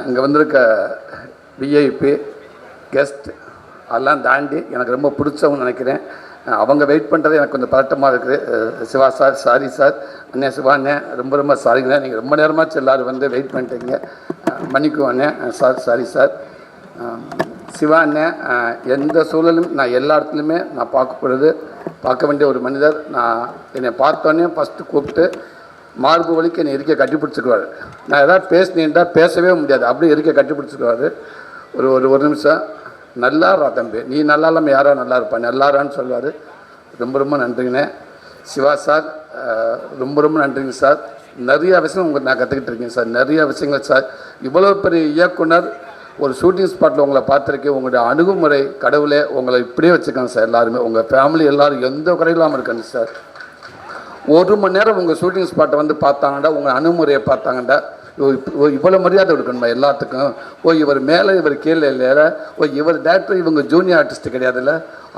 இங்கே வந்திருக்க VIP guest அதெல்லாம் தாண்டி எனக்கு ரொம்ப பிடிச்சவங்க நினைக்கிறேன். அவங்க வெயிட் பண்ணுறது எனக்கு கொஞ்சம் பதட்டமாக இருக்குது. சிவா சார் சாரி சார், அண்ணே சிவா அண்ணே ரொம்ப ரொம்ப சாரிங்கண்ணே, நீங்கள் ரொம்ப நேரமாச்சு எல்லோரும் வந்து வெயிட் பண்ணிட்டீங்க, மன்னிக்குவோம் அண்ணே சார் சாரி சார். சிவா அண்ணே எந்த சூழலும் நான் எல்லா இடத்துலையுமே நான் பார்க்க வேண்டிய ஒரு மனிதர். நான் என்னை பார்த்தோன்னே ஃபஸ்ட்டு கூப்பிட்டு மார்பு வலிக்கு என்னை இருக்க கட்டி பிடிச்சிக்குவார். நான் எதாவது பேசினேன்டா பேசவே முடியாது, அப்படியே இருக்க கட்டி பிடிச்சிக்குவார். ஒரு நிமிஷம் நல்லாரா தம்பி, நீ நல்லா இல்லாமல் யாரா நல்லா இருப்பா, நல்லாரான்னு சொல்லுவார். ரொம்ப ரொம்ப நன்றிங்கண்ணே. சிவா சார் ரொம்ப ரொம்ப நன்றிங்க சார். நிறையா விஷயம் உங்களுக்கு நான் கற்றுக்கிட்டு இருக்கேன் சார், நிறையா விஷயங்கள் சார். இவ்வளோ பெரிய இயக்குனர் ஒரு ஷூட்டிங் ஸ்பாட்டில் உங்களை பார்த்துருக்கேன். உங்களுடைய அணுகுமுறை கடவுளே உங்களை இப்படியே வச்சுக்கோங்க சார். எல்லாருமே உங்கள் ஃபேமிலி எல்லோரும் எந்த குறையில்லாமல் இருக்காங்க சார். ஒரு மணி நேரம் உங்கள் ஷூட்டிங் ஸ்பாட்டை வந்து பார்த்தாங்கண்டா, உங்கள் அணுகுமுறையை பார்த்தாங்கண்டா, இவ்வளோ மரியாதை கொடுக்கணுமா எல்லாத்துக்கும். இவர் மேலே இவர் கீழே இல்லை, இவர் டேரக்டர் இவங்க ஜூனியர் ஆர்டிஸ்ட்டு கிடையாதுல்ல.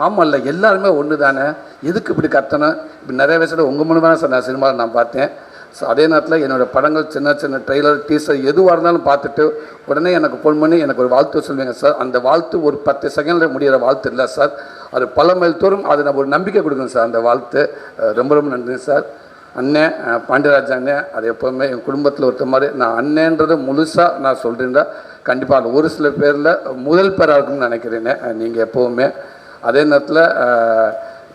ஆமாம் இல்லை, எல்லாருமே ஒன்று தானே, எதுக்கு இப்படி கத்தணும். இப்போ நிறைய வயசில் உங்கள் மூலமாக சார் நான் சினிமாவில் நான் பார்த்தேன். ஸோ அதே நேரத்தில் என்னோடய படங்கள் சின்ன சின்ன ட்ரெய்லர் டீசர் எதுவாக இருந்தாலும் பார்த்துட்டு உடனே எனக்கு ஃபோன் பண்ணி எனக்கு ஒரு வாழ்த்து சொல்லுவீங்க சார். அந்த வாழ்த்து ஒரு 10 செகண்டில் முடிகிற வாழ்த்து இல்லை சார், அது பல மைல் தோறும் அது நம்ம ஒரு நம்பிக்கை கொடுக்கணும் சார். அந்த வாழ்த்து ரொம்ப ரொம்ப நன்றிங்க சார். அண்ணன் பாண்டியராஜ் அண்ணன் அது எப்போவுமே என் குடும்பத்தில் ஒருத்த மாதிரி. நான் அண்ணன்றதை முழுசாக நான் சொல்கிறேன்டா, கண்டிப்பாக அது ஒரு சில பேரில் முதல் பேராக இருக்கும்னு நினைக்கிறேன்னு நீங்கள் எப்போவுமே. அதே நேரத்தில்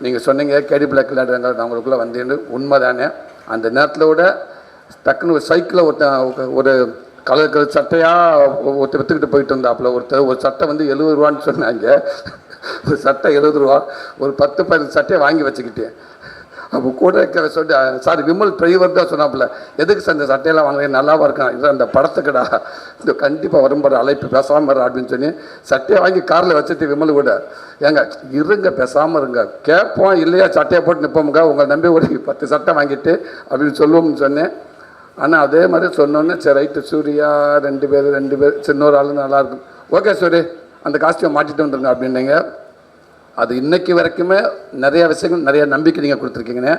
நீங்கள் சொன்னீங்க கேடி பிளாக் விளையாடுறாங்க, நான் உங்களுக்குள்ளே வந்தேன்னு உண்மை தானே. அந்த நேரத்தில் விட டக்குன்னு ஒரு சைக்கிளில் ஒரு கலர் சட்டையாக ஒருத்தர் விற்றுக்கிட்டு போயிட்டு இருந்தாப்புல. ஒரு சட்டை வந்து 70 ரூபான்னு சொன்னாங்க. ஒரு சட்டை 70 ரூபா, ஒரு 10-15 சட்டையை வாங்கி வச்சுக்கிட்டேன். அப்போ கூட சொல்லி சார் விமல் டிரைவர் தான் சொன்னாப்புல, எதுக்கு சார் இந்த சட்டையெல்லாம் வாங்குறேன், நல்லாவா இருக்கான், இது அந்த படத்துக்குடா, இந்த கண்டிப்பாக வரும்பாரு அழைப்பு, பேசாமல் வர அப்படின்னு சொல்லி சட்டையை வாங்கி காரில் வச்சுட்டு விமல் கூட, ஏங்க இருங்க பேசாமல் இருங்க, கேட்போம் இல்லையா சட்டையை போட்டு நிற்போமுங்க, உங்களை நம்பி ஒரு 10 சட்டை வாங்கிட்டு அப்படின்னு சொல்லுவோம்னு சொன்னேன். ஆனால் அதே மாதிரி சொன்னோன்னே சரி ரைட்டு சூர்யா 2 பேர் சின்னொரு ஆள் நல்லாயிருக்கும், ஓகே சூரி அந்த காஸ்டியூம் மாட்டிட்டு வந்துருங்க அப்படின்னீங்க. அது இன்றைக்கி வரைக்குமே நிறைய விஷயங்கள் நிறைய நம்பிக்கை நீங்கள் கொடுத்துருக்கீங்கண்ணே.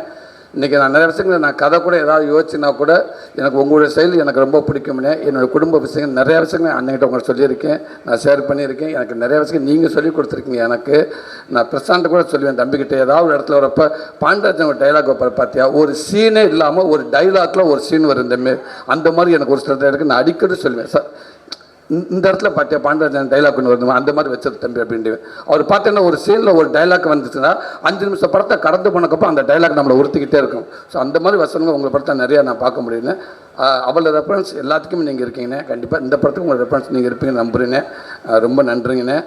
இன்றைக்கி நான் நிறைய விஷயங்கள் நான் கதை கூட ஏதாவது யோசிச்சுனா கூட எனக்கு உங்களுடைய செயல் எனக்கு ரொம்ப பிடிக்கும்னே. என்னோடய குடும்ப விஷயங்கள் நிறையா விஷயங்கள் அன்னைக்கிட்ட உங்களுக்கு சொல்லியிருக்கேன், நான் ஷேர் பண்ணியிருக்கேன். எனக்கு நிறைய விஷயம் நீங்கள் சொல்லி கொடுத்துருக்கீங்க எனக்கு. நான் பிரசாந்த் கூட சொல்லுவேன் தம்பிக்கிட்ட, ஏதாவது ஒரு இடத்துல வரப்போ பாண்டியராஜன் ஒரு டைலாக் வைப்பார் பார்த்தியா, ஒரு சீனே இல்லாமல் ஒரு டைலாக்ல ஒரு சீன் வரும் இந்தமாரி, அந்த மாதிரி எனக்கு ஒரு சில டைலாக் நான் அடிக்கடி சொல்லுவேன் சார். இந்த இடத்துல பார்த்தியா பாண்டியராஜன் டைலாக் ஒன்று வருது, அந்த மாதிரி வச்சது தம்பி அப்படின்ட்டு. அவர் பார்த்தீங்கன்னா ஒரு சீனில் ஒரு டைலாக் வந்துச்சுன்னா 5 நிமிஷம் படத்தை கடந்து போனக்கப்போ அந்த டைலாக் நம்மளை உறுத்திக்கிட்டே இருக்கும். ஸோ அந்த மாதிரி வசனங்கள் உங்களை படத்தை நிறையா நான் பார்க்க முடியுங்க. அவளோட ரெஃபரன்ஸ் எல்லாத்துக்குமே நீங்கள் இருக்கீங்கண்ணே. கண்டிப்பாக இந்த படத்துக்கு உங்களோட ரெஃபரன்ஸ் நீங்கள் இருப்பீங்கன்னு நம்புறீங்க. ரொம்ப நன்றிங்கண்ணே.